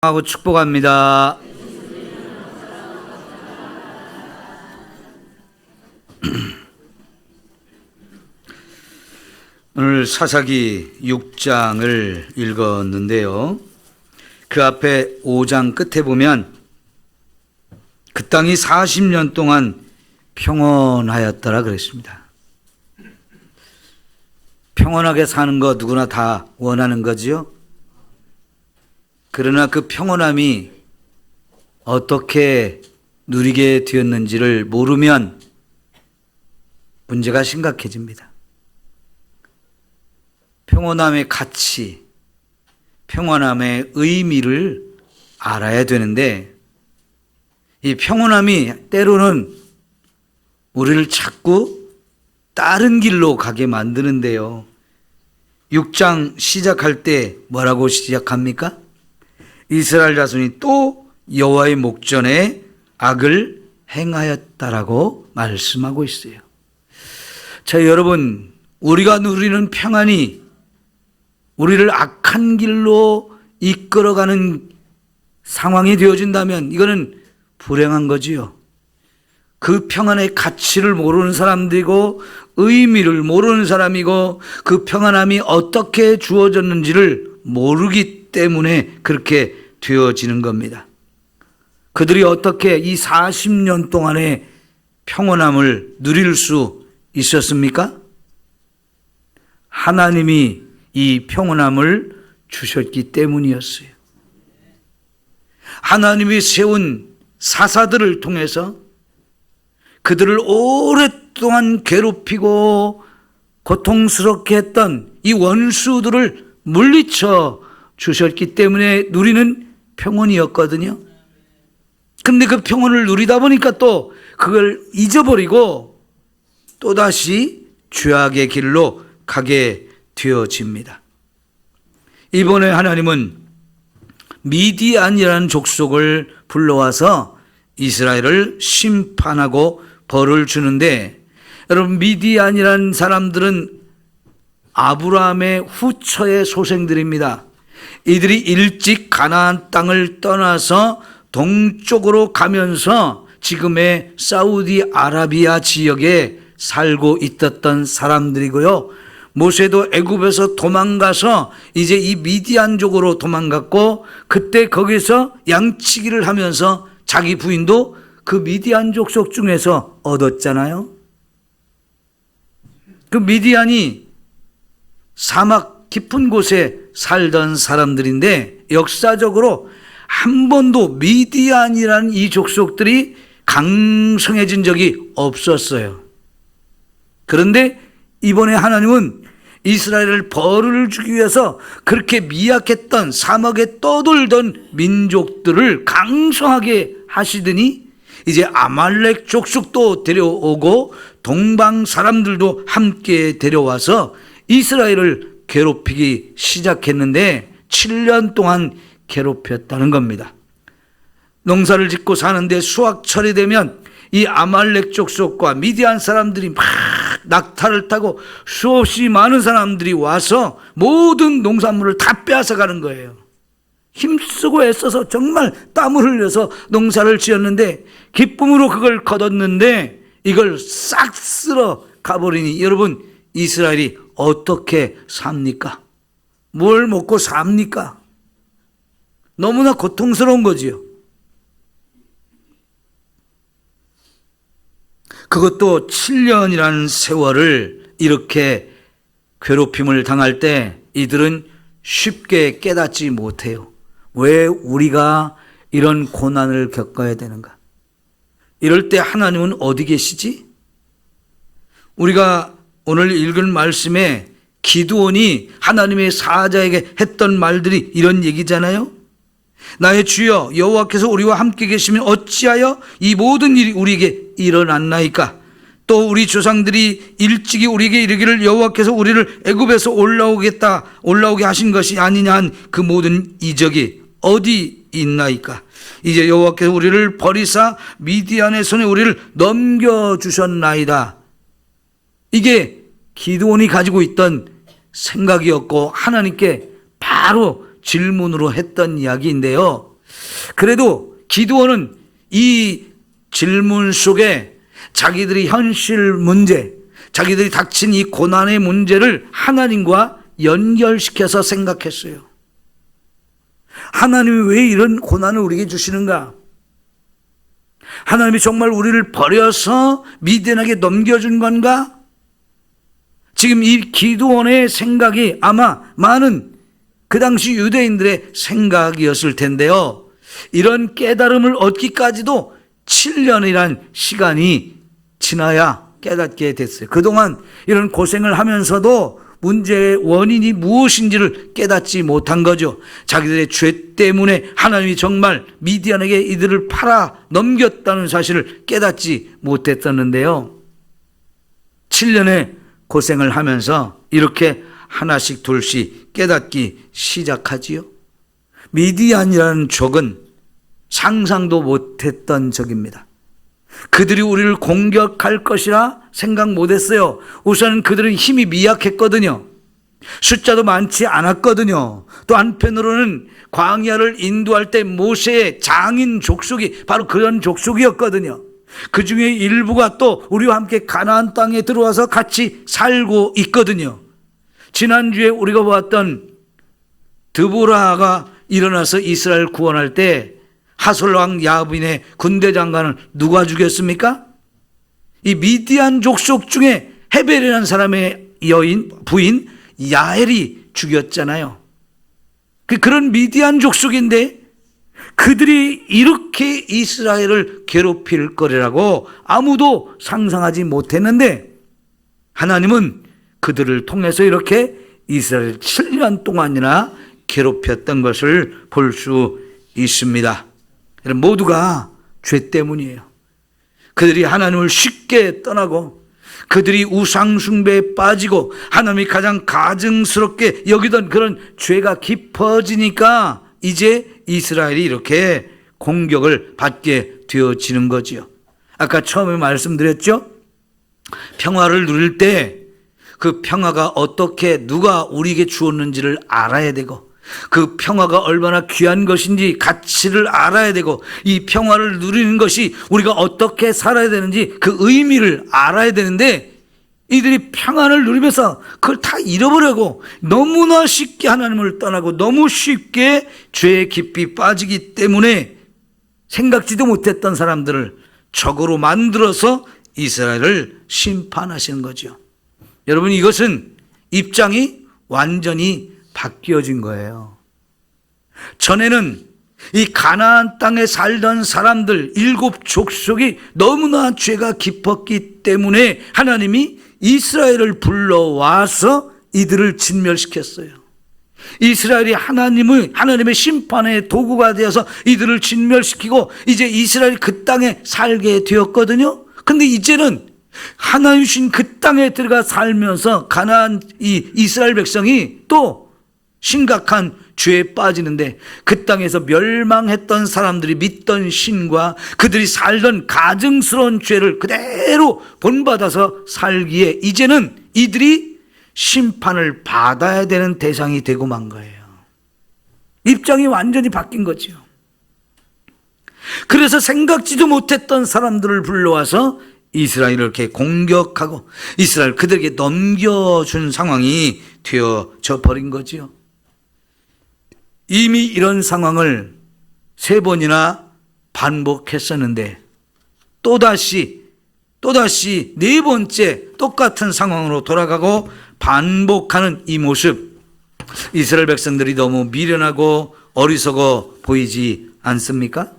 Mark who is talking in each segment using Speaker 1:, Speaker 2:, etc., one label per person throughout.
Speaker 1: 하고 축복합니다. 오늘 사사기 6장을 읽었는데요. 그 앞에 5장 끝에 보면 그 땅이 40년 동안 평온하였더라 그랬습니다. 평온하게 사는 거 누구나 다 원하는 거지요. 그러나 그 평온함이 어떻게 누리게 되었는지를 모르면 문제가 심각해집니다. 평온함의 가치, 평온함의 의미를 알아야 되는데 이 평온함이 때로는 우리를 자꾸 다른 길로 가게 만드는데요. 6장 시작할 때 뭐라고 시작합니까? 이스라엘 자손이 또 여호와의 목전에 악을 행하였다라고 말씀하고 있어요. 자, 여러분, 우리가 누리는 평안이 우리를 악한 길로 이끌어가는 상황이 되어진다면 이거는 불행한 거지요. 그 평안의 가치를 모르는 사람들이고 의미를 모르는 사람이고 그 평안함이 어떻게 주어졌는지를 모르기 때문에 그렇게 되어지는 겁니다. 그들이 어떻게 이 40년 동안의 평온함을 누릴 수 있었습니까? 하나님이 이 평온함을 주셨기 때문이었어요. 하나님이 세운 사사들을 통해서 그들을 오랫동안 괴롭히고 고통스럽게 했던 이 원수들을 물리쳐 주셨기 때문에 누리는 평온이었거든요. 근데 그 평온을 누리다 보니까 또 그걸 잊어버리고 또다시 죄악의 길로 가게 되어집니다. 이번에 하나님은 미디안이라는 족속을 불러와서 이스라엘을 심판하고 벌을 주는데, 여러분, 미디안이라는 사람들은 아브라함의 후처의 소생들입니다. 이들이 일찍 가나안 땅을 떠나서 동쪽으로 가면서 지금의 사우디아라비아 지역에 살고 있었던 사람들이고요. 모세도 애굽에서 도망가서 이제 이 미디안족으로 도망갔고, 그때 거기서 양치기를 하면서 자기 부인도 그 미디안 족속 중에서 얻었잖아요. 그 미디안이 사막 깊은 곳에 살던 사람들인데 역사적으로 한 번도 미디안이라는 이 족속들이 강성해진 적이 없었어요. 그런데 이번에 하나님은 이스라엘을 벌을 주기 위해서 그렇게 미약했던 사막에 떠돌던 민족들을 강성하게 하시더니 이제 아말렉 족속도 데려오고 동방 사람들도 함께 데려와서 이스라엘을 괴롭히기 시작했는데 7년 동안 괴롭혔다는 겁니다. 농사를 짓고 사는데 수확철이 되면 이 아말렉 족속과 미디안 사람들이 막 낙타를 타고 수없이 많은 사람들이 와서 모든 농산물을 다 빼앗아가는 거예요. 힘쓰고 애써서 정말 땀을 흘려서 농사를 지었는데 기쁨으로 그걸 거뒀는데 이걸 싹 쓸어 가버리니 여러분, 이스라엘이 어떻게 삽니까? 뭘 먹고 삽니까? 너무나 고통스러운 거지요. 그것도 7년이라는 세월을 이렇게 괴롭힘을 당할 때 이들은 쉽게 깨닫지 못해요. 왜 우리가 이런 고난을 겪어야 되는가? 이럴 때 하나님은 어디 계시지? 우리가 오늘 읽은 말씀에 기드온이 하나님의 사자에게 했던 말들이 이런 얘기잖아요. 나의 주여, 여호와께서 우리와 함께 계시면 어찌하여 이 모든 일이 우리에게 일어났나이까? 또 우리 조상들이 일찍이 우리에게 이르기를 여호와께서 우리를 애굽에서 올라오게 하신 것이 아니냐 한 그 모든 이적이 어디 있나이까? 이제 여호와께서 우리를 버리사 미디안의 손에 우리를 넘겨주셨나이다. 이게 기드온이 가지고 있던 생각이었고 하나님께 바로 질문으로 했던 이야기인데요. 그래도 기드온은 이 질문 속에 자기들이 현실 문제, 자기들이 닥친 이 고난의 문제를 하나님과 연결시켜서 생각했어요. 하나님이 왜 이런 고난을 우리에게 주시는가? 하나님이 정말 우리를 버려서 미디안에게 넘겨준 건가? 지금 이 기드온의 생각이 아마 많은 그 당시 유대인들의 생각이었을 텐데요. 이런 깨달음을 얻기까지도 7년이란 시간이 지나야 깨닫게 됐어요. 그동안 이런 고생을 하면서도 문제의 원인이 무엇인지를 깨닫지 못한 거죠. 자기들의 죄 때문에 하나님이 정말 미디안에게 이들을 팔아 넘겼다는 사실을 깨닫지 못했었는데요. 7년의 고생을 하면서 이렇게 하나씩 둘씩 깨닫기 시작하지요. 미디안이라는 족은 상상도 못했던 적입니다. 그들이 우리를 공격할 것이라 생각 못했어요. 우선 그들은 힘이 미약했거든요. 숫자도 많지 않았거든요. 또 한편으로는 광야를 인도할 때 모세의 장인 족속이 바로 그런 족속이었거든요. 그 중에 일부가 또 우리와 함께 가나안 땅에 들어와서 같이 살고 있거든요. 지난주에 우리가 보았던 드보라가 일어나서 이스라엘 구원할 때 하솔왕 야빈의 군대 장관을 누가 죽였습니까? 이 미디안 족속 중에 헤벨이라는 사람의 부인 야엘이 죽였잖아요. 그런 미디안 족속인데 그들이 이렇게 이스라엘을 괴롭힐 거리라고 아무도 상상하지 못했는데 하나님은 그들을 통해서 이렇게 이스라엘 7년 동안이나 괴롭혔던 것을 볼 수 있습니다. 모두가 죄 때문이에요. 그들이 하나님을 쉽게 떠나고 그들이 우상 숭배에 빠지고 하나님이 가장 가증스럽게 여기던 그런 죄가 깊어지니까 이제 이스라엘이 이렇게 공격을 받게 되어지는 거지요. 아까 처음에 말씀드렸죠? 평화를 누릴 때 그 평화가 어떻게 누가 우리에게 주었는지를 알아야 되고 그 평화가 얼마나 귀한 것인지 가치를 알아야 되고 이 평화를 누리는 것이 우리가 어떻게 살아야 되는지 그 의미를 알아야 되는데 이들이 평안을 누리면서 그걸 다 잃어버리고 너무나 쉽게 하나님을 떠나고 너무 쉽게 죄에 깊이 빠지기 때문에 생각지도 못했던 사람들을 적으로 만들어서 이스라엘을 심판하시는 거죠. 여러분, 이것은 입장이 완전히 바뀌어진 거예요. 전에는 이 가나안 땅에 살던 사람들 7 족속이 너무나 죄가 깊었기 때문에 하나님이 이스라엘을 불러와서 이들을 진멸시켰어요. 이스라엘이 하나님의 심판의 도구가 되어서 이들을 진멸시키고 이제 이스라엘이 그 땅에 살게 되었거든요. 근데 이제는 하나님 주신 그 땅에 들어가 살면서 가나안 이스라엘 백성이 또 심각한 죄에 빠지는데 그 땅에서 멸망했던 사람들이 믿던 신과 그들이 살던 가증스러운 죄를 그대로 본받아서 살기에 이제는 이들이 심판을 받아야 되는 대상이 되고 만 거예요. 입장이 완전히 바뀐 거죠. 그래서 생각지도 못했던 사람들을 불러와서 이스라엘을 이렇게 공격하고 이스라엘 그들에게 넘겨준 상황이 되어져 버린 거죠. 이미 이런 상황을 3번이나 반복했었는데 또다시 4번째 똑같은 상황으로 돌아가고 반복하는 이 모습, 이스라엘 백성들이 너무 미련하고 어리석어 보이지 않습니까?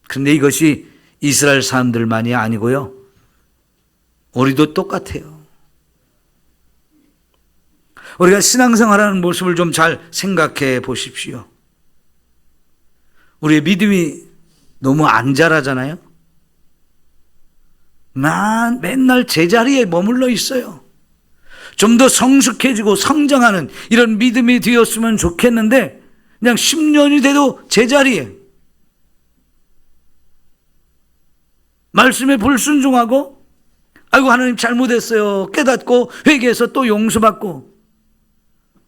Speaker 1: 그런데 이것이 이스라엘 사람들만이 아니고요, 우리도 똑같아요. 우리가 신앙생활하는 모습을 좀 잘 생각해 보십시오. 우리의 믿음이 너무 안 자라잖아요. 난 맨날 제자리에 머물러 있어요. 좀 더 성숙해지고 성장하는 이런 믿음이 되었으면 좋겠는데 그냥 10년이 돼도 제자리에 말씀에 불순종하고 아이고 하나님 잘못했어요 깨닫고 회개해서 또 용서받고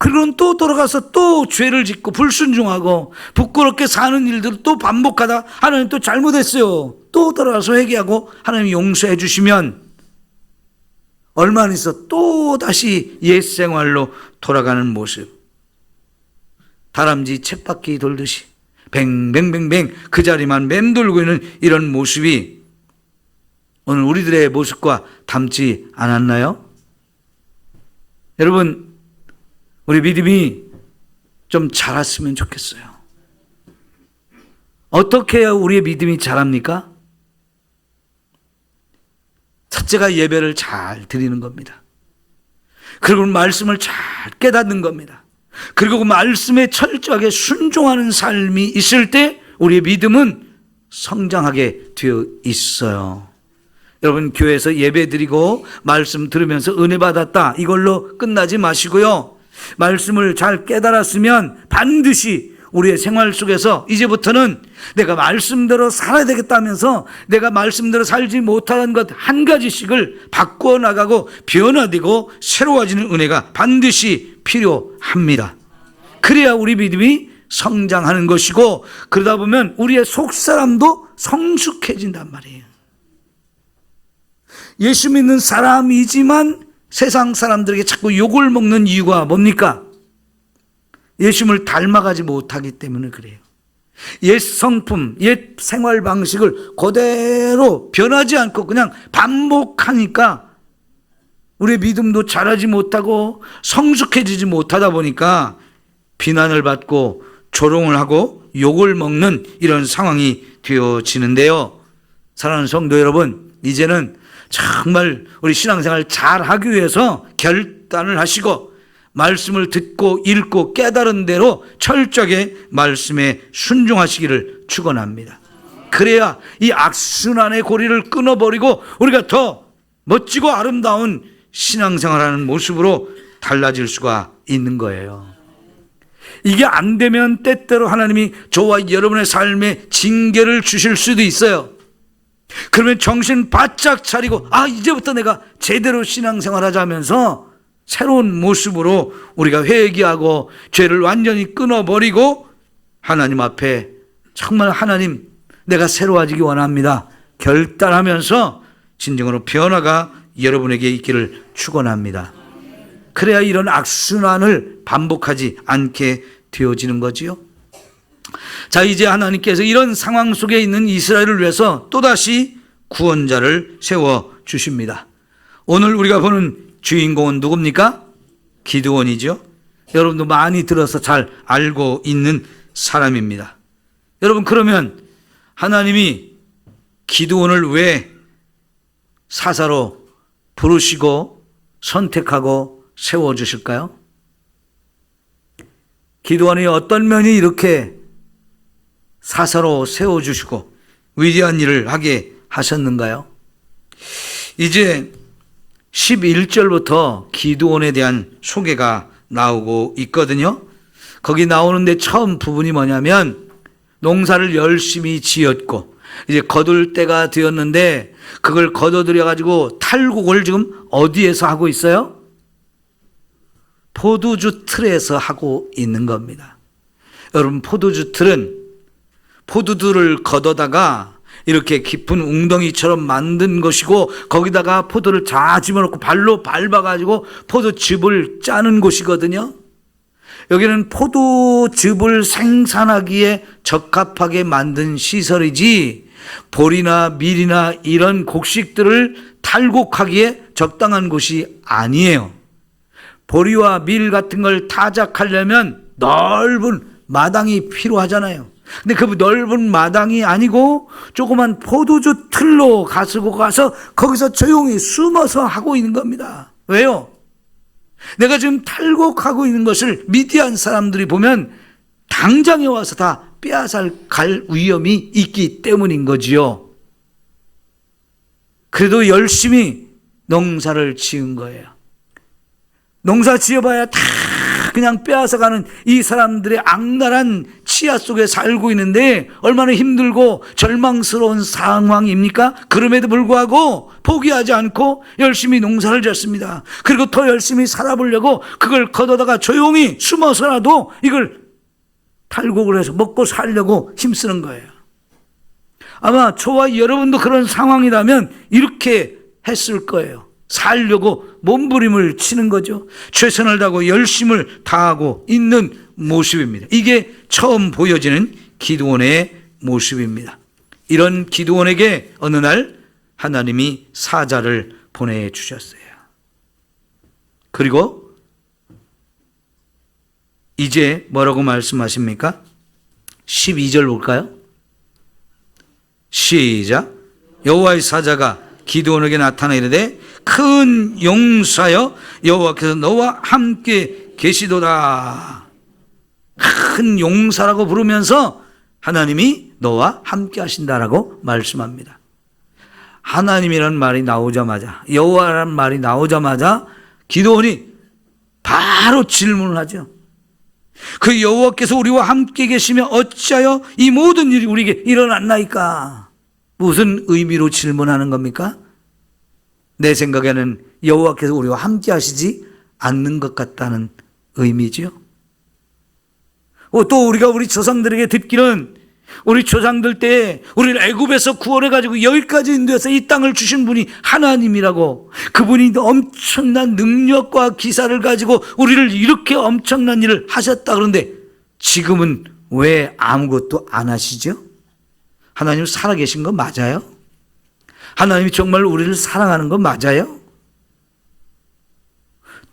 Speaker 1: 그리고는 또 돌아가서 또 죄를 짓고 불순종하고 부끄럽게 사는 일들을 또 반복하다 하나님 또 잘못했어요. 또 돌아가서 회개하고 하나님 용서해 주시면 얼마 안 있어 또 다시 옛 생활로 돌아가는 모습. 다람쥐 쳇바퀴 돌듯이 뱅뱅뱅뱅 그 자리만 맴돌고 있는 이런 모습이 오늘 우리들의 모습과 닮지 않았나요? 여러분, 우리 믿음이 좀 자랐으면 좋겠어요. 어떻게 해야 우리의 믿음이 자랍니까? 첫째가 예배를 잘 드리는 겁니다. 그리고 말씀을 잘 깨닫는 겁니다. 그리고 그 말씀에 철저하게 순종하는 삶이 있을 때 우리의 믿음은 성장하게 되어 있어요. 여러분, 교회에서 예배 드리고 말씀 들으면서 은혜 받았다 이걸로 끝나지 마시고요, 말씀을 잘 깨달았으면 반드시 우리의 생활 속에서 이제부터는 내가 말씀대로 살아야 되겠다면서 내가 말씀대로 살지 못하는 것 한 가지씩을 바꾸어 나가고 변화되고 새로워지는 은혜가 반드시 필요합니다. 그래야 우리 믿음이 성장하는 것이고, 그러다 보면 우리의 속사람도 성숙해진단 말이에요. 예수 믿는 사람이지만 세상 사람들에게 자꾸 욕을 먹는 이유가 뭡니까? 예수님을 닮아가지 못하기 때문에 그래요. 옛 성품, 옛 생활 방식을 그대로 변하지 않고 그냥 반복하니까 우리의 믿음도 자라지 못하고 성숙해지지 못하다 보니까 비난을 받고 조롱을 하고 욕을 먹는 이런 상황이 되어지는데요. 사랑하는 성도 여러분, 이제는 정말 우리 신앙생활 잘 하기 위해서 결단을 하시고 말씀을 듣고 읽고 깨달은 대로 철저하게 말씀에 순종하시기를 축원합니다. 그래야 이 악순환의 고리를 끊어버리고 우리가 더 멋지고 아름다운 신앙생활하는 모습으로 달라질 수가 있는 거예요. 이게 안 되면 때때로 하나님이 저와 여러분의 삶에 징계를 주실 수도 있어요. 그러면 정신 바짝 차리고 이제부터 내가 제대로 신앙생활 하자면서 새로운 모습으로 우리가 회개하고 죄를 완전히 끊어버리고 하나님 앞에 정말 하나님 내가 새로워지기 원합니다 결단하면서 진정으로 변화가 여러분에게 있기를 축원합니다. 그래야 이런 악순환을 반복하지 않게 되어지는 거지요. 자, 이제 하나님께서 이런 상황 속에 있는 이스라엘을 위해서 또다시 구원자를 세워주십니다. 오늘 우리가 보는 주인공은 누굽니까? 기드온이죠. 여러분도 많이 들어서 잘 알고 있는 사람입니다. 여러분, 그러면 하나님이 기드온을 왜 사사로 부르시고 선택하고 세워주실까요? 기드온이 어떤 면이 이렇게 사사로 세워주시고 위대한 일을 하게 하셨는가요? 이제 11절부터 기드온에 대한 소개가 나오고 있거든요. 거기 나오는데 처음 부분이 뭐냐면 농사를 열심히 지었고 이제 거둘 때가 되었는데 그걸 거둬들여 가지고 탈곡을 지금 어디에서 하고 있어요? 포도주 틀에서 하고 있는 겁니다. 여러분, 포도주 틀은 포도들을 걷어다가 이렇게 깊은 웅덩이처럼 만든 것이고 거기다가 포도를 다 집어넣고 발로 밟아가지고 포도즙을 짜는 곳이거든요. 여기는 포도즙을 생산하기에 적합하게 만든 시설이지 보리나 밀이나 이런 곡식들을 탈곡하기에 적당한 곳이 아니에요. 보리와 밀 같은 걸 타작하려면 넓은 마당이 필요하잖아요. 근데 그 넓은 마당이 아니고 조그만 포도주 틀로 가서 거기서 조용히 숨어서 하고 있는 겁니다. 왜요? 내가 지금 탈곡하고 있는 것을 미디안 사람들이 보면 당장에 와서 다 빼앗아갈 위험이 있기 때문인 거지요. 그래도 열심히 농사를 지은 거예요. 농사 지어봐야 다 그냥 빼앗아가는 이 사람들의 악랄한 시야 속에 살고 있는데 얼마나 힘들고 절망스러운 상황입니까? 그럼에도 불구하고 포기하지 않고 열심히 농사를 짓습니다. 그리고 더 열심히 살아보려고 그걸 걷어다가 조용히 숨어서라도 이걸 탈곡을 해서 먹고 살려고 힘쓰는 거예요. 아마 저와 여러분도 그런 상황이라면 이렇게 했을 거예요. 살려고 몸부림을 치는 거죠. 최선을 다하고 열심을 다하고 있는 모습입니다. 이게 처음 보여지는 기드온의 모습입니다. 이런 기드온에게 어느 날 하나님이 사자를 보내주셨어요. 그리고 이제 뭐라고 말씀하십니까? 12절 볼까요? 시작. 여호와의 사자가 기드온에게 나타나 이르되 큰 용사여 여호와께서 너와 함께 계시도다. 큰 용사라고 부르면서 하나님이 너와 함께 하신다라고 말씀합니다. 하나님이라는 말이 나오자마자, 여호와라는 말이 나오자마자 기드온이 바로 질문을 하죠. 그 여호와께서 우리와 함께 계시며 어찌하여 이 모든 일이 우리에게 일어났나이까? 무슨 의미로 질문하는 겁니까? 내 생각에는 여호와께서 우리와 함께 하시지 않는 것 같다는 의미죠. 또 우리가 우리 조상들에게 듣기는 우리 조상들 때 우리를 애굽에서 구원해가지고 여기까지 인도해서 이 땅을 주신 분이 하나님이라고, 그분이 엄청난 능력과 기사를 가지고 우리를 이렇게 엄청난 일을 하셨다. 그런데 지금은 왜 아무것도 안 하시죠? 하나님 살아계신 거 맞아요? 하나님이 정말 우리를 사랑하는 거 맞아요?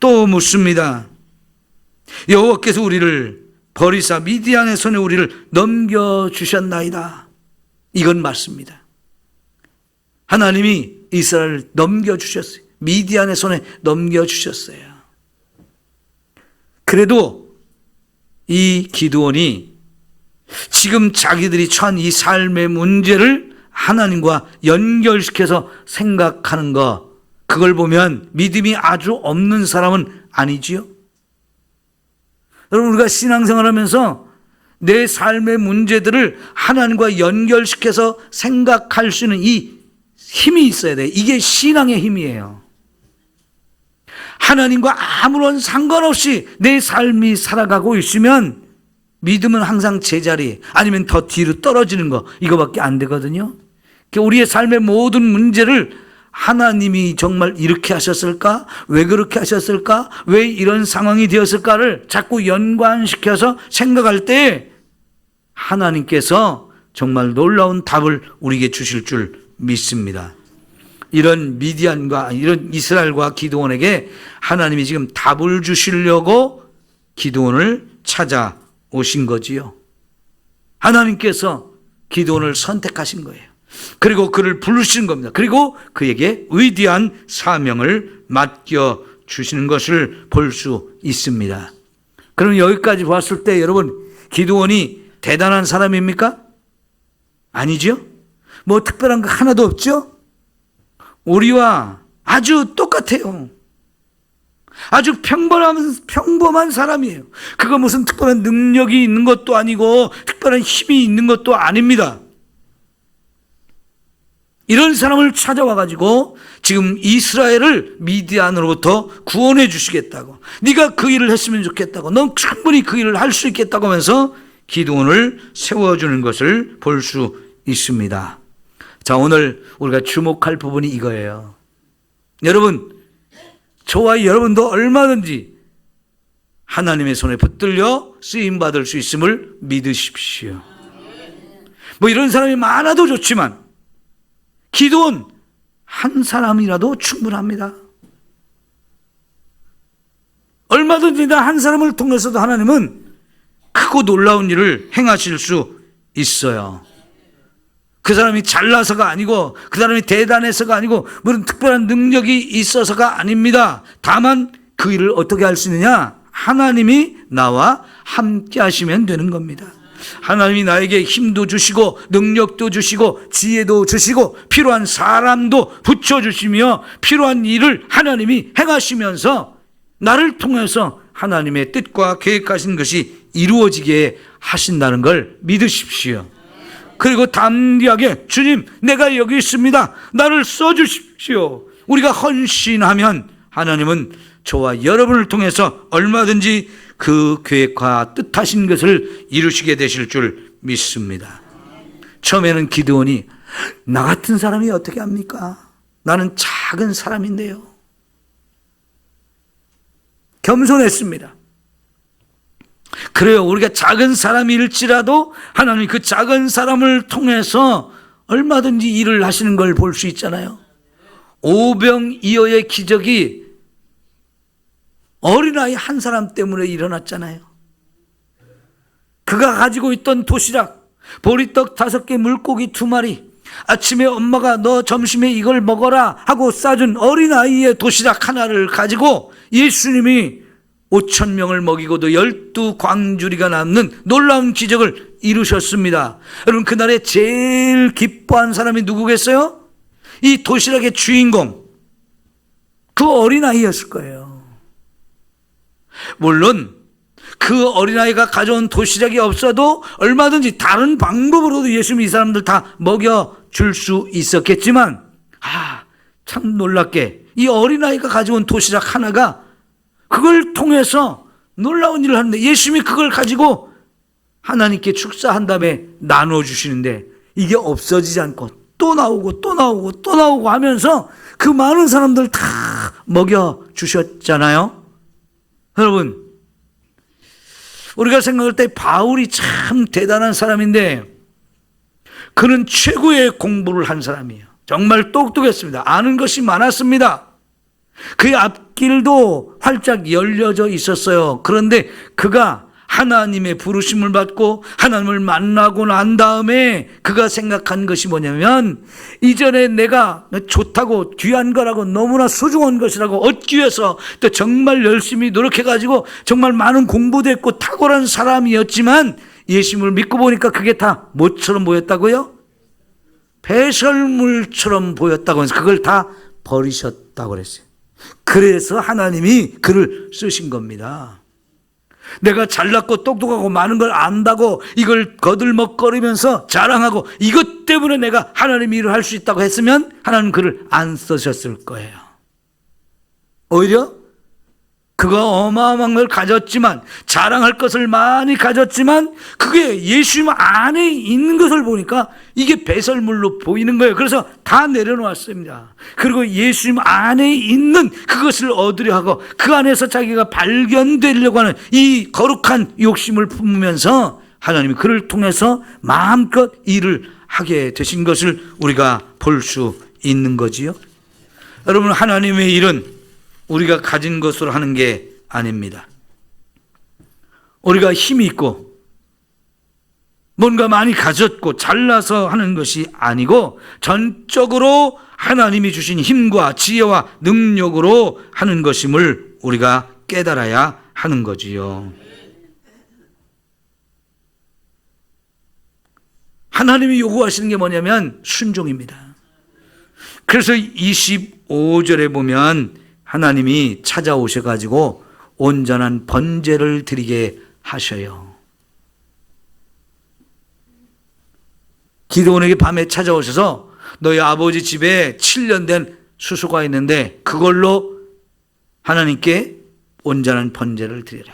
Speaker 1: 또 묻습니다. 여호와께서 우리를 버리사 미디안의 손에 우리를 넘겨주셨나이다. 이건 맞습니다. 하나님이 이스라엘을 넘겨주셨어요. 미디안의 손에 넘겨주셨어요. 그래도 이 기드온이 지금 자기들이 처한 이 삶의 문제를 하나님과 연결시켜서 생각하는 거, 그걸 보면 믿음이 아주 없는 사람은 아니지요. 여러분, 우리가 신앙생활하면서 내 삶의 문제들을 하나님과 연결시켜서 생각할 수 있는 이 힘이 있어야 돼요. 이게 신앙의 힘이에요. 하나님과 아무런 상관없이 내 삶이 살아가고 있으면 믿음은 항상 제자리, 아니면 더 뒤로 떨어지는 거, 이거밖에 안 되거든요. 우리의 삶의 모든 문제를 하나님이 정말 이렇게 하셨을까? 왜 그렇게 하셨을까? 왜 이런 상황이 되었을까를 자꾸 연관시켜서 생각할 때 하나님께서 정말 놀라운 답을 우리에게 주실 줄 믿습니다. 이런 미디안과 이런 이스라엘과 기드온에게 하나님이 지금 답을 주시려고 기드온을 찾아오신 거지요. 하나님께서 기드온을 선택하신 거예요. 그리고 그를 부르신 겁니다. 그리고 그에게 위대한 사명을 맡겨주시는 것을 볼 수 있습니다. 그럼 여기까지 봤을 때 여러분, 기드온이 대단한 사람입니까? 아니죠? 뭐 특별한 거 하나도 없죠? 우리와 아주 똑같아요. 아주 평범한 사람이에요. 그거 무슨 특별한 능력이 있는 것도 아니고 특별한 힘이 있는 것도 아닙니다. 이런 사람을 찾아와가지고 지금 이스라엘을 미디안으로부터 구원해 주시겠다고, 네가 그 일을 했으면 좋겠다고, 넌 충분히 그 일을 할 수 있겠다고 하면서 기드온을 세워주는 것을 볼 수 있습니다. 자, 오늘 우리가 주목할 부분이 이거예요. 여러분, 저와 여러분도 얼마든지 하나님의 손에 붙들려 쓰임받을 수 있음을 믿으십시오. 뭐 이런 사람이 많아도 좋지만 기드온 한 사람이라도 충분합니다. 얼마든지 나 한 사람을 통해서도 하나님은 크고 놀라운 일을 행하실 수 있어요. 그 사람이 잘나서가 아니고, 그 사람이 대단해서가 아니고, 무슨 특별한 능력이 있어서가 아닙니다. 다만 그 일을 어떻게 할 수 있느냐? 하나님이 나와 함께 하시면 되는 겁니다. 하나님이 나에게 힘도 주시고 능력도 주시고 지혜도 주시고 필요한 사람도 붙여주시며 필요한 일을 하나님이 행하시면서 나를 통해서 하나님의 뜻과 계획하신 것이 이루어지게 하신다는 걸 믿으십시오. 그리고 담대하게 주님, 내가 여기 있습니다. 나를 써주십시오. 우리가 헌신하면 하나님은 저와 여러분을 통해서 얼마든지 그 계획과 뜻하신 것을 이루시게 되실 줄 믿습니다. 처음에는 기드온이 나 같은 사람이 어떻게 합니까? 나는 작은 사람인데요. 겸손했습니다. 그래요. 우리가 작은 사람일지라도 하나님이 그 작은 사람을 통해서 얼마든지 일을 하시는 걸 볼 수 있잖아요. 오병이어의 기적이 어린아이 한 사람 때문에 일어났잖아요. 그가 가지고 있던 도시락, 보리떡 5개, 물고기 2마리, 아침에 엄마가 너 점심에 이걸 먹어라 하고 싸준 어린아이의 도시락 하나를 가지고 예수님이 5,000명을 먹이고도 12광주리가 남는 놀라운 기적을 이루셨습니다. 여러분, 그날에 제일 기뻐한 사람이 누구겠어요? 이 도시락의 주인공, 그 어린아이였을 거예요. 물론 그 어린아이가 가져온 도시락이 없어도 얼마든지 다른 방법으로도 예수님이 이 사람들 다 먹여줄 수 있었겠지만, 참 놀랍게 이 어린아이가 가져온 도시락 하나가 그걸 통해서 놀라운 일을 하는데, 예수님이 그걸 가지고 하나님께 축사한 다음에 나눠주시는데 이게 없어지지 않고 또 나오고 또 나오고 또 나오고 하면서 그 많은 사람들 다 먹여주셨잖아요. 여러분, 우리가 생각할 때 바울이 참 대단한 사람인데 그는 최고의 공부를 한 사람이에요. 정말 똑똑했습니다. 아는 것이 많았습니다. 그의 앞길도 활짝 열려져 있었어요. 그런데 그가 하나님의 부르심을 받고 하나님을 만나고 난 다음에 그가 생각한 것이 뭐냐면, 이전에 내가 좋다고 귀한 거라고 너무나 소중한 것이라고 얻기 위해서 또 정말 열심히 노력해가지고 정말 많은 공부도 했고 탁월한 사람이었지만 예수님을 믿고 보니까 그게 다 뭐처럼 보였다고요? 배설물처럼 보였다고 해서 그걸 다 버리셨다고 그랬어요. 그래서 하나님이 그를 쓰신 겁니다. 내가 잘났고 똑똑하고 많은 걸 안다고 이걸 거들먹거리면서 자랑하고 이것 때문에 내가 하나님 일을 할 수 있다고 했으면 하나님 그를 안 쓰셨을 거예요. 오히려 그가 어마어마한 걸 가졌지만, 자랑할 것을 많이 가졌지만 그게 예수님 안에 있는 것을 보니까 이게 배설물로 보이는 거예요. 그래서 다 내려놓았습니다. 그리고 예수님 안에 있는 그것을 얻으려 하고 그 안에서 자기가 발견되려고 하는 이 거룩한 욕심을 품으면서 하나님이 그를 통해서 마음껏 일을 하게 되신 것을 우리가 볼 수 있는 거지요. 여러분, 하나님의 일은 우리가 가진 것으로 하는 게 아닙니다. 우리가 힘이 있고 뭔가 많이 가졌고 잘나서 하는 것이 아니고 전적으로 하나님이 주신 힘과 지혜와 능력으로 하는 것임을 우리가 깨달아야 하는 거지요. 하나님이 요구하시는 게 뭐냐면 순종입니다. 그래서 25절에 보면 하나님이 찾아오셔가지고 온전한 번제를 드리게 하셔요. 기드온에게 밤에 찾아오셔서 너희 아버지 집에 7년 된 수소가 있는데 그걸로 하나님께 온전한 번제를 드리라.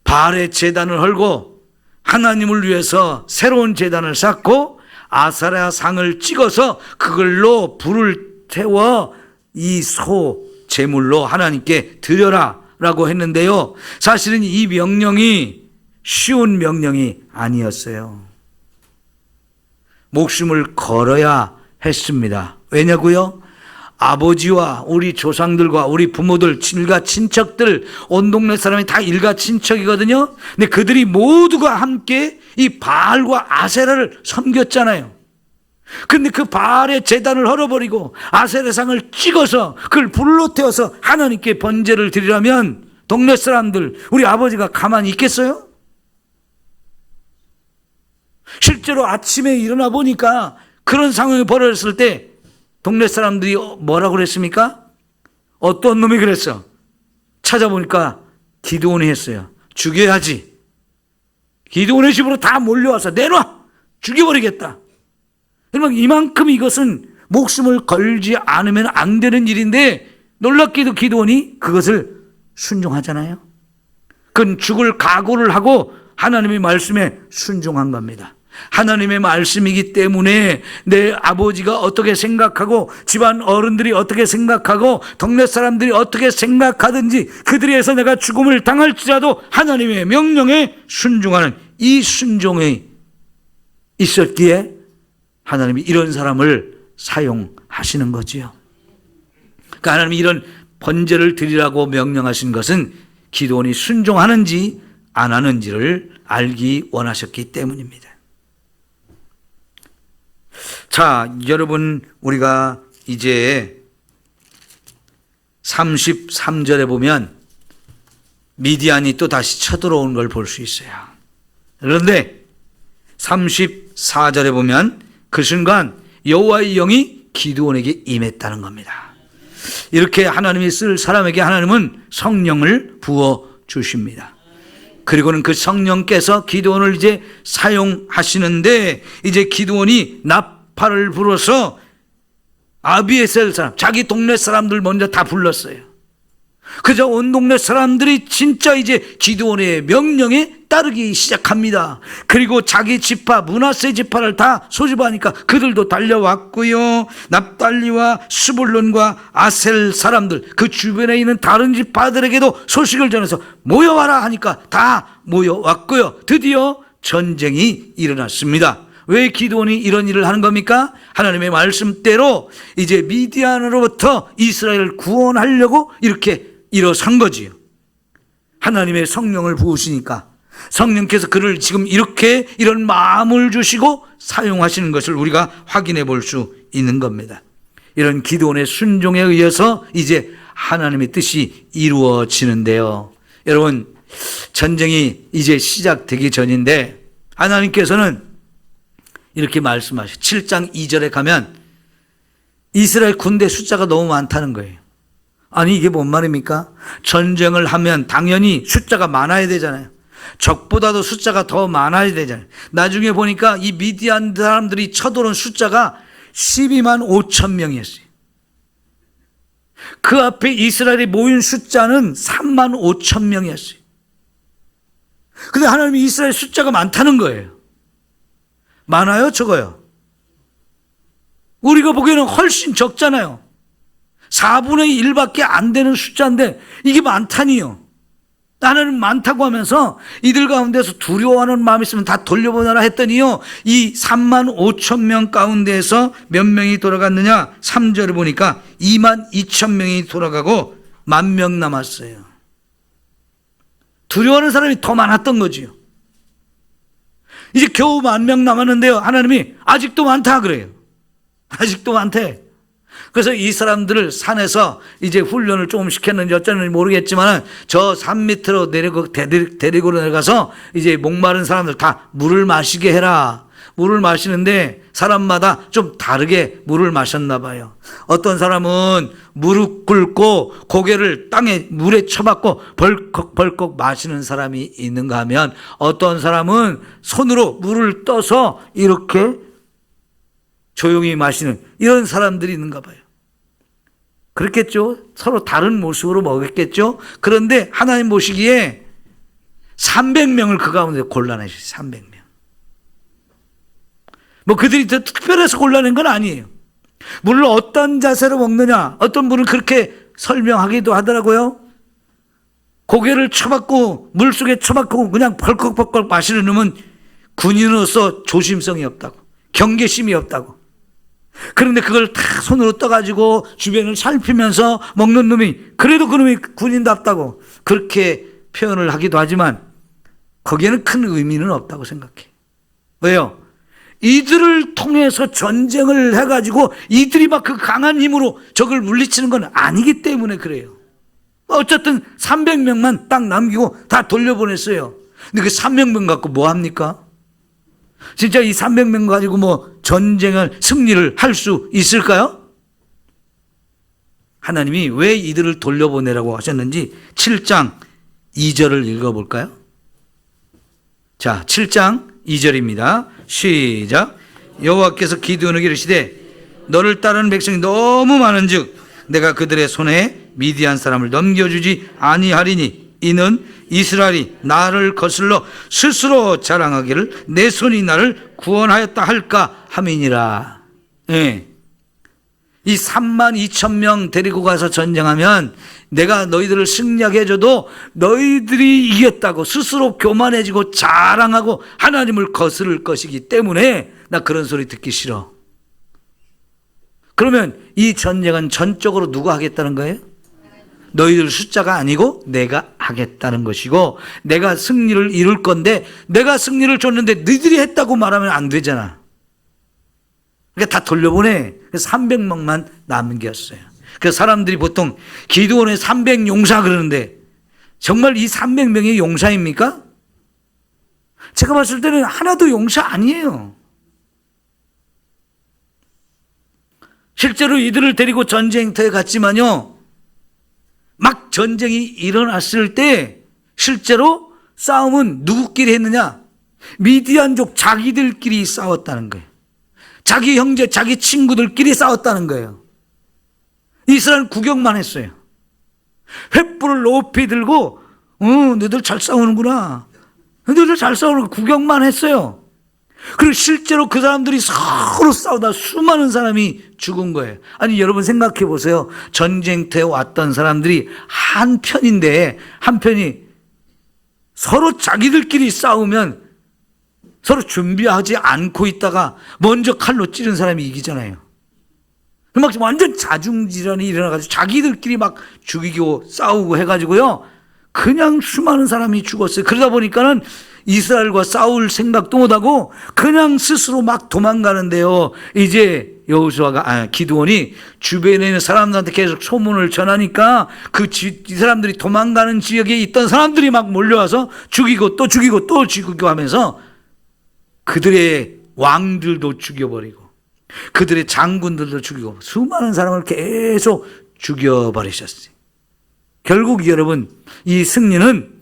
Speaker 1: 바알의 제단을 헐고 하나님을 위해서 새로운 제단을 쌓고 아사랴 상을 찍어서 그걸로 불을 태워 이 소 제물로 하나님께 드려라 라고 했는데요, 사실은 이 명령이 쉬운 명령이 아니었어요. 목숨을 걸어야 했습니다. 왜냐고요? 아버지와 우리 조상들과 우리 부모들, 일가 친척들, 온 동네 사람이 다 일가 친척이거든요. 근데 그들이 모두가 함께 이 바알과 아세라를 섬겼잖아요. 근데 그 바알의 제단을 헐어버리고 아세라상을 찍어서 그걸 불로 태워서 하나님께 번제를 드리라면 동네 사람들, 우리 아버지가 가만히 있겠어요? 실제로 아침에 일어나 보니까 그런 상황이 벌어졌을 때 동네 사람들이 뭐라고 그랬습니까? 어떤 놈이 그랬어? 찾아보니까 기드온이 했어요. 죽여야지. 기드온의 집으로 다 몰려와서 내놔! 죽여버리겠다. 그러면 이만큼 이것은 목숨을 걸지 않으면 안 되는 일인데 놀랍게도 기드온이 그것을 순종하잖아요. 그건 죽을 각오를 하고 하나님의 말씀에 순종한 겁니다. 하나님의 말씀이기 때문에 내 아버지가 어떻게 생각하고 집안 어른들이 어떻게 생각하고 동네 사람들이 어떻게 생각하든지 그들에서 내가 죽음을 당할지라도 하나님의 명령에 순종하는 이 순종이 있었기에 하나님이 이런 사람을 사용하시는 거지요. 그러니까 하나님이 이런 번제를 드리라고 명령하신 것은 기드온이 순종하는지 안 하는지를 알기 원하셨기 때문입니다. 자, 여러분, 우리가 이제 33절에 보면 미디안이 또 다시 쳐들어온 걸 볼 수 있어요. 그런데 34절에 보면 그 순간 여호와의 영이 기드온에게 임했다는 겁니다. 이렇게 하나님이 쓸 사람에게 하나님은 성령을 부어 주십니다. 그리고는 그 성령께서 기드온을 이제 사용하시는데 이제 기드온이 나팔을 불어서 아비에셀 사람, 자기 동네 사람들 먼저 다 불렀어요. 그저 온 동네 사람들이 진짜 이제 기드온의 명령에 따르기 시작합니다. 그리고 자기 지파 므낫세 지파를 다 소집하니까 그들도 달려왔고요. 납달리와 스불론과 아셀 사람들 그 주변에 있는 다른 지파들에게도 소식을 전해서 모여와라 하니까 다 모여왔고요. 드디어 전쟁이 일어났습니다. 왜 기드온이 이런 일을 하는 겁니까? 하나님의 말씀대로 이제 미디안으로부터 이스라엘을 구원하려고 이렇게 일어선 거지요. 하나님의 성령을 부으시니까 성령께서 그를 지금 이렇게 이런 마음을 주시고 사용하시는 것을 우리가 확인해 볼 수 있는 겁니다. 이런 기드온의 순종에 의해서 이제 하나님의 뜻이 이루어지는데요. 여러분, 전쟁이 이제 시작되기 전인데 하나님께서는 이렇게 말씀하시죠. 7장 2절에 가면 이스라엘 군대 숫자가 너무 많다는 거예요. 아니 이게 뭔 말입니까? 전쟁을 하면 당연히 숫자가 많아야 되잖아요. 적보다도 숫자가 더 많아야 되잖아요. 나중에 보니까 이 미디안 사람들이 쳐들어온 숫자가 12만 5천 명이었어요. 그 앞에 이스라엘이 모인 숫자는 3만 5천 명이었어요. 근데 하나님이 이스라엘 숫자가 많다는 거예요. 많아요? 적어요? 우리가 보기에는 훨씬 적잖아요. 4분의 1밖에 안 되는 숫자인데 이게 많다니요. 하나님 많다고 하면서 이들 가운데서 두려워하는 마음이 있으면 다 돌려보내라 했더니요. 이 3만 5천 명 가운데에서 몇 명이 돌아갔느냐? 3절에 보니까 2만 2천 명이 돌아가고 10,000명 남았어요. 두려워하는 사람이 더 많았던 거지요. 이제 겨우 10,000명 남았는데요. 하나님이 아직도 많다 그래요. 아직도 많대. 그래서 이 사람들을 산에서 이제 훈련을 조금 시켰는지 어쩌는지 모르겠지만 저 산 밑으로 데리고 내려가서 이제 목마른 사람들 다 물을 마시게 해라. 물을 마시는데 사람마다 좀 다르게 물을 마셨나 봐요. 어떤 사람은 무릎 꿇고 고개를 땅에 물에 쳐박고 벌컥벌컥 마시는 사람이 있는가 하면 어떤 사람은 손으로 물을 떠서 이렇게 조용히 마시는 이런 사람들이 있는가 봐요. 그렇겠죠. 서로 다른 모습으로 먹었겠죠. 그런데 하나님 보시기에 300명을 그 가운데 골라내셨어요. 300명. 뭐 그들이 더 특별해서 골라낸 건 아니에요. 물론 어떤 자세로 먹느냐, 어떤 분은 그렇게 설명하기도 하더라고요. 고개를 쳐박고 물속에 쳐박고 그냥 벌컥벌컥 마시는 놈은 군인으로서 조심성이 없다고, 경계심이 없다고. 그런데 그걸 다 손으로 떠가지고 주변을 살피면서 먹는 놈이, 그래도 그놈이 군인답다고 그렇게 표현을 하기도 하지만 거기에는 큰 의미는 없다고 생각해. 왜요? 이들을 통해서 전쟁을 해가지고 이들이 막 그 강한 힘으로 적을 물리치는 건 아니기 때문에 그래요. 어쨌든 300명만 딱 남기고 다 돌려보냈어요. 근데 그 300명 갖고 뭐 합니까? 진짜 이 300명 가지고 뭐 전쟁을 승리를 할 수 있을까요? 하나님이 왜 이들을 돌려보내라고 하셨는지 7장 2절을 읽어볼까요? 자, 7장 2절입니다. 시작. 여호와께서 기드온에게 이르시되 너를 따르는 백성이 너무 많은즉 내가 그들의 손에 미디안 사람을 넘겨주지 아니하리니 이는 이스라엘이 나를 거슬러 스스로 자랑하기를 내 손이 나를 구원하였다 할까 함이니라. 예. 이 32,000명 데리고 가서 전쟁하면 내가 너희들을 승리하게 해줘도 너희들이 이겼다고 스스로 교만해지고 자랑하고 하나님을 거스를 것이기 때문에 나 그런 소리 듣기 싫어. 그러면 이 전쟁은 전적으로 누가 하겠다는 거예요? 너희들 숫자가 아니고 내가 하겠다는 것이고 내가 승리를 이룰 건데 내가 승리를 줬는데 너희들이 했다고 말하면 안 되잖아. 그러니까 다 돌려보내. 300명만 남겼어요. 그래서 사람들이 보통 기드온의 300용사 그러는데 정말 이 300명이 용사입니까? 제가 봤을 때는 하나도 용사 아니에요. 실제로 이들을 데리고 전쟁터에 갔지만요, 막 전쟁이 일어났을 때 실제로 싸움은 누구끼리 했느냐? 미디안족 자기들끼리 싸웠다는 거예요. 자기 형제, 자기 친구들끼리 싸웠다는 거예요. 이스라엘은 구경만 했어요. 횃불을 높이 들고 너희들 잘 싸우는구나. 너희들 잘 싸우는 거 구경만 했어요. 그리고 실제로 그 사람들이 서로 싸우다 수많은 사람이 죽은 거예요. 아니 여러분 생각해 보세요. 전쟁터에 왔던 사람들이 한 편인데 한 편이 서로 자기들끼리 싸우면 서로 준비하지 않고 있다가 먼저 칼로 찌른 사람이 이기잖아요. 막 완전 자중질환이 일어나가지고 자기들끼리 막 죽이고 싸우고 해가지고요, 그냥 수많은 사람이 죽었어요. 그러다 보니까는 이스라엘과 싸울 생각도 못하고 그냥 스스로 막 도망가는데요. 이제 기드온이 주변에 있는 사람들한테 계속 소문을 전하니까 이 사람들이 도망가는 지역에 있던 사람들이 막 몰려와서 죽이고 또 죽이고 또 죽이고 하면서 그들의 왕들도 죽여버리고 그들의 장군들도 죽이고 수많은 사람을 계속 죽여버리셨어요. 결국 여러분, 이 승리는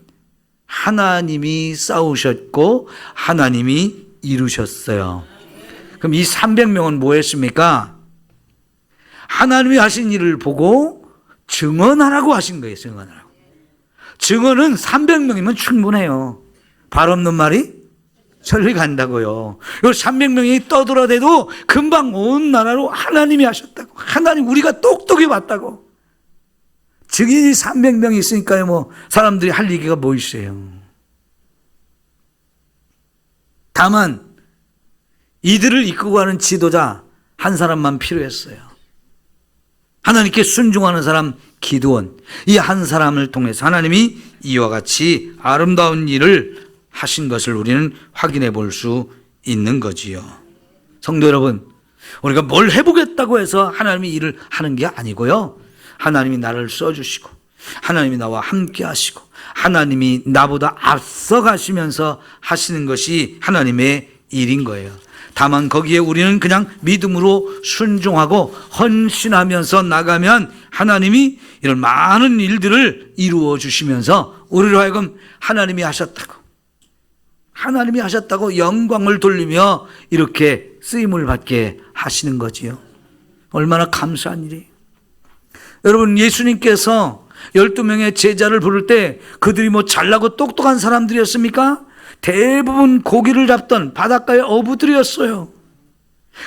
Speaker 1: 하나님이 싸우셨고 하나님이 이루셨어요. 그럼 이 300명은 뭐 했습니까? 하나님이 하신 일을 보고 증언하라고 하신 거예요. 증언하라고. 증언은 300명이면 충분해요. 발 없는 말이 천리 간다고요. 요 300명이 떠들어대도 금방 온 나라로 하나님이 하셨다고. 하나님 우리가 똑똑히 봤다고. 증인이 300명이 있으니까요, 뭐 사람들이 할 얘기가 뭐 있어요. 다만 이들을 이끌고 가는 지도자 한 사람만 필요했어요. 하나님께 순종하는 사람 기드온. 이 한 사람을 통해서 하나님이 이와 같이 아름다운 일을 하신 것을 우리는 확인해 볼 수 있는 거지요. 성도 여러분, 우리가 뭘 해보겠다고 해서 하나님이 일을 하는 게 아니고요, 하나님이 나를 써주시고 하나님이 나와 함께 하시고 하나님이 나보다 앞서 가시면서 하시는 것이 하나님의 일인 거예요. 다만 거기에 우리는 그냥 믿음으로 순종하고 헌신하면서 나가면 하나님이 이런 많은 일들을 이루어 주시면서 우리로 하여금 하나님이 하셨다고 영광을 돌리며 이렇게 쓰임을 받게 하시는 거지요. 얼마나 감사한 일이에요. 여러분, 예수님께서 12명의 제자를 부를 때 그들이 뭐 잘나고 똑똑한 사람들이었습니까? 대부분 고기를 잡던 바닷가의 어부들이었어요.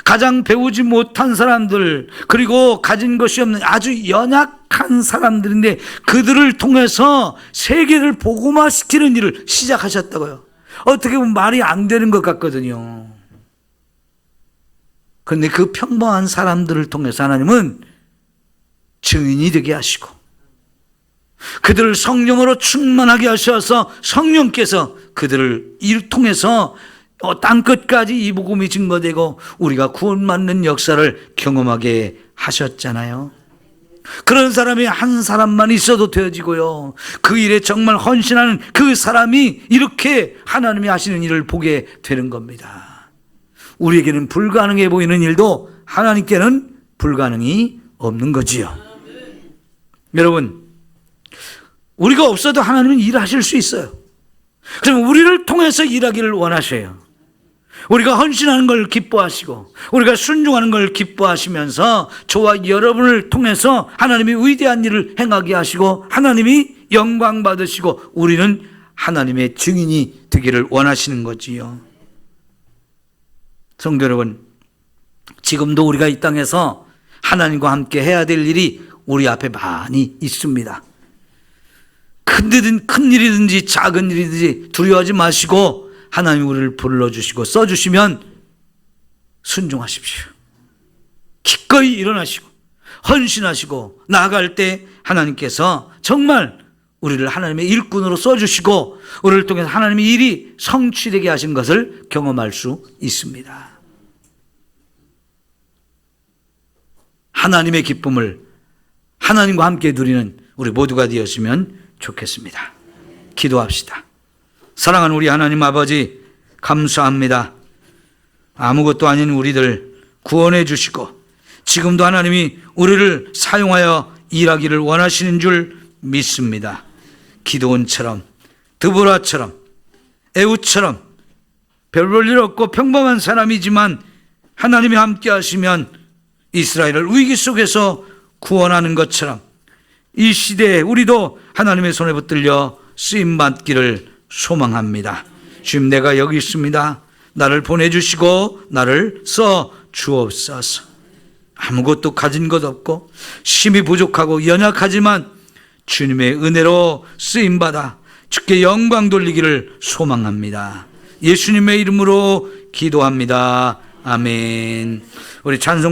Speaker 1: 가장 배우지 못한 사람들, 그리고 가진 것이 없는 아주 연약한 사람들인데 그들을 통해서 세계를 복음화시키는 일을 시작하셨다고요. 어떻게 보면 말이 안 되는 것 같거든요. 그런데 그 평범한 사람들을 통해서 하나님은 증인이 되게 하시고 그들을 성령으로 충만하게 하셔서 성령께서 그들을 통해서 땅끝까지 이 복음이 증거되고 우리가 구원받는 역사를 경험하게 하셨잖아요. 그런 사람이 한 사람만 있어도 되어지고요, 그 일에 정말 헌신하는 그 사람이 이렇게 하나님이 하시는 일을 보게 되는 겁니다. 우리에게는 불가능해 보이는 일도 하나님께는 불가능이 없는 거지요. 여러분, 우리가 없어도 하나님은 일하실 수 있어요. 그럼 우리를 통해서 일하기를 원하셔요. 우리가 헌신하는 걸 기뻐하시고 우리가 순종하는 걸 기뻐하시면서 저와 여러분을 통해서 하나님이 위대한 일을 행하게 하시고 하나님이 영광 받으시고 우리는 하나님의 증인이 되기를 원하시는 거지요. 성도 여러분, 지금도 우리가 이 땅에서 하나님과 함께 해야 될 일이 우리 앞에 많이 있습니다. 큰 일이든지 작은 일이든지 두려워하지 마시고 하나님 우리를 불러주시고 써주시면 순종하십시오. 기꺼이 일어나시고 헌신하시고 나아갈 때 하나님께서 정말 우리를 하나님의 일꾼으로 써주시고 우리를 통해서 하나님의 일이 성취되게 하신 것을 경험할 수 있습니다. 하나님의 기쁨을 하나님과 함께 누리는 우리 모두가 되었으면 좋겠습니다. 기도합시다. 사랑하는 우리 하나님 아버지, 감사합니다. 아무것도 아닌 우리들 구원해 주시고 지금도 하나님이 우리를 사용하여 일하기를 원하시는 줄 믿습니다. 기드온처럼, 드보라처럼, 에훗처럼 별 볼 일 없고 평범한 사람이지만 하나님이 함께 하시면 이스라엘을 위기 속에서 구원하는 것처럼 이 시대에 우리도 하나님의 손에 붙들려 쓰임받기를 소망합니다. 주님, 내가 여기 있습니다. 나를 보내주시고 나를 써 주옵소서. 아무것도 가진 것 없고 힘이 부족하고 연약하지만 주님의 은혜로 쓰임받아 주께 영광 돌리기를 소망합니다. 예수님의 이름으로 기도합니다. 아멘. 우리 찬송가